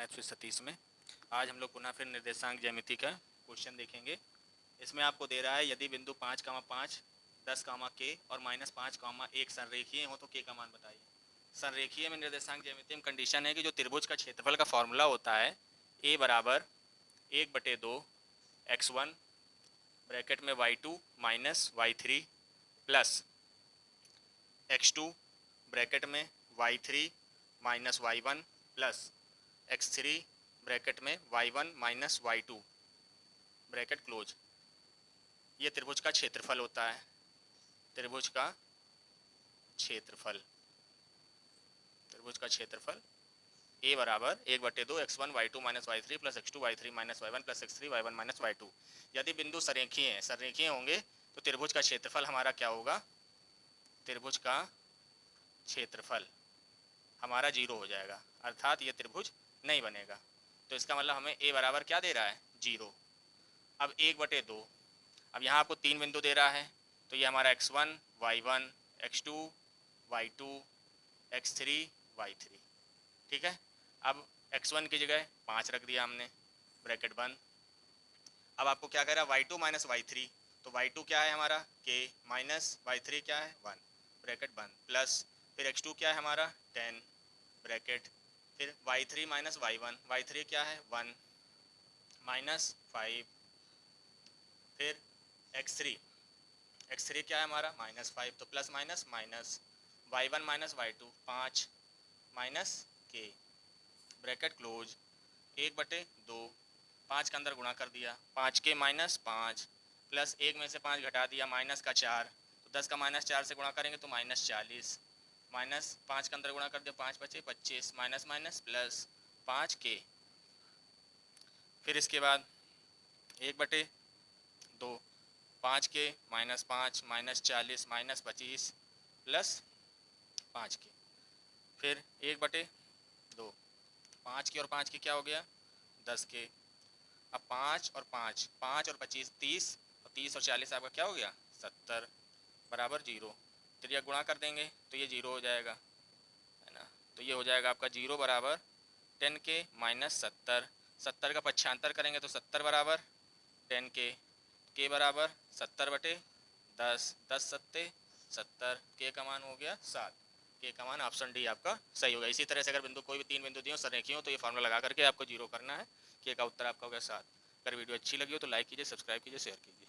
Math फिर 37 में। आज हम लोग पुनः फिर निर्देशांक ज्यामिति का क्वेश्चन देखेंगे। इसमें आपको दे रहा है यदि बिंदु 5,5, 10, k और -5, 1 संरेखीय हो तो k का मान बताइए। संरेखीय में निर्देशांक ज्यामिति में कंडीशन है कि जो त्रिभुज का क्षेत्रफल का फॉर्मूला होता है a बराबर 1/2 x1 ब्रैकेट में y2 minus y3 plus x2 bracket में y3 minus y1 plus x3 bracket में y1 minus y2 bracket close, ये त्रिभुज का क्षेत्रफल होता है। त्रिभुज का क्षेत्रफल a बराबर 1/2 x1 y2 minus y3 plus x2 y3 minus y1 plus x3 y1 minus y2। यदि बिंदु संरेखीय होंगे तो त्रिभुज का क्षेत्रफल हमारा क्या होगा? त्रिभुज का क्षेत्रफल हमारा 0 हो जाएगा, अर्थात ये त्रिभुज नहीं बनेगा। तो इसका मतलब हमें a बराबर क्या दे रहा है? 0। अब 1/2, अब यहाँ आपको 3 बिंदु दे रहा है तो ये हमारा x1 y1 x2 y2 x3 y3, ठीक है। अब x1 की जगह 5 रख दिया हमने, ब्रैकेट बंद। अब आपको क्या कह रहा है? y2 माइनस y3, तो y2 क्या है हमारा? k माइनस y3 क्या है? 1, ब्रैकेट बंद, प्लस फिर x2 क्या है हमारा? 10 ब्रैकेट, फिर y3 माइनस y1, y3 क्या है? 1 माइनस 5, फिर x3 क्या है हमारा? -5, तो plus minus minus, y1 minus y2 5 minus k bracket close, 1/2 5 के अंदर गुणा कर दिया, 5k माइनस 5 प्लस 1 में से 5 घटा दिया माइनस का 4, तो 10 का -4 से गुणा करेंगे तो -40 माइनस 5 के अंदर गुणा कर दिया, 5 बचे 25 माइनस माइनस प्लस 5k। फिर इसके बाद 1/2 5k minus 5 minus 40 minus 25 plus 5k, फिर 1/2 5 की और 5 की क्या हो गया? 10k। अब 5 और 5 और 25 30, और 30 और 40 आपका क्या हो गया? 70 बराबर 0। तो ये गुणा कर देंगे तो ये 0 हो जाएगा, है ना। तो ये हो जाएगा आपका 0 बराबर 10k माइनस 70, 70 का पक्षांतर करेंगे तो 70 बराबर 10k, k बराबर 70/10, 10 सत्ते 70, k का मान हो गया 7। के का मान ऑप्शन डी आपका सही होगा। इसी तरह से अगर बिंदु कोई भी 3 बिंदु दिए हो संरेखीय हो तो ये फार्मूला लगा करके आपको 0 करना है। के का उत्तर आपका हो गया 7। अगर वीडियो अच्छी लगी हो तो लाइक कीजिए, सब्सक्राइब कीजिए, शेयर कीजिए।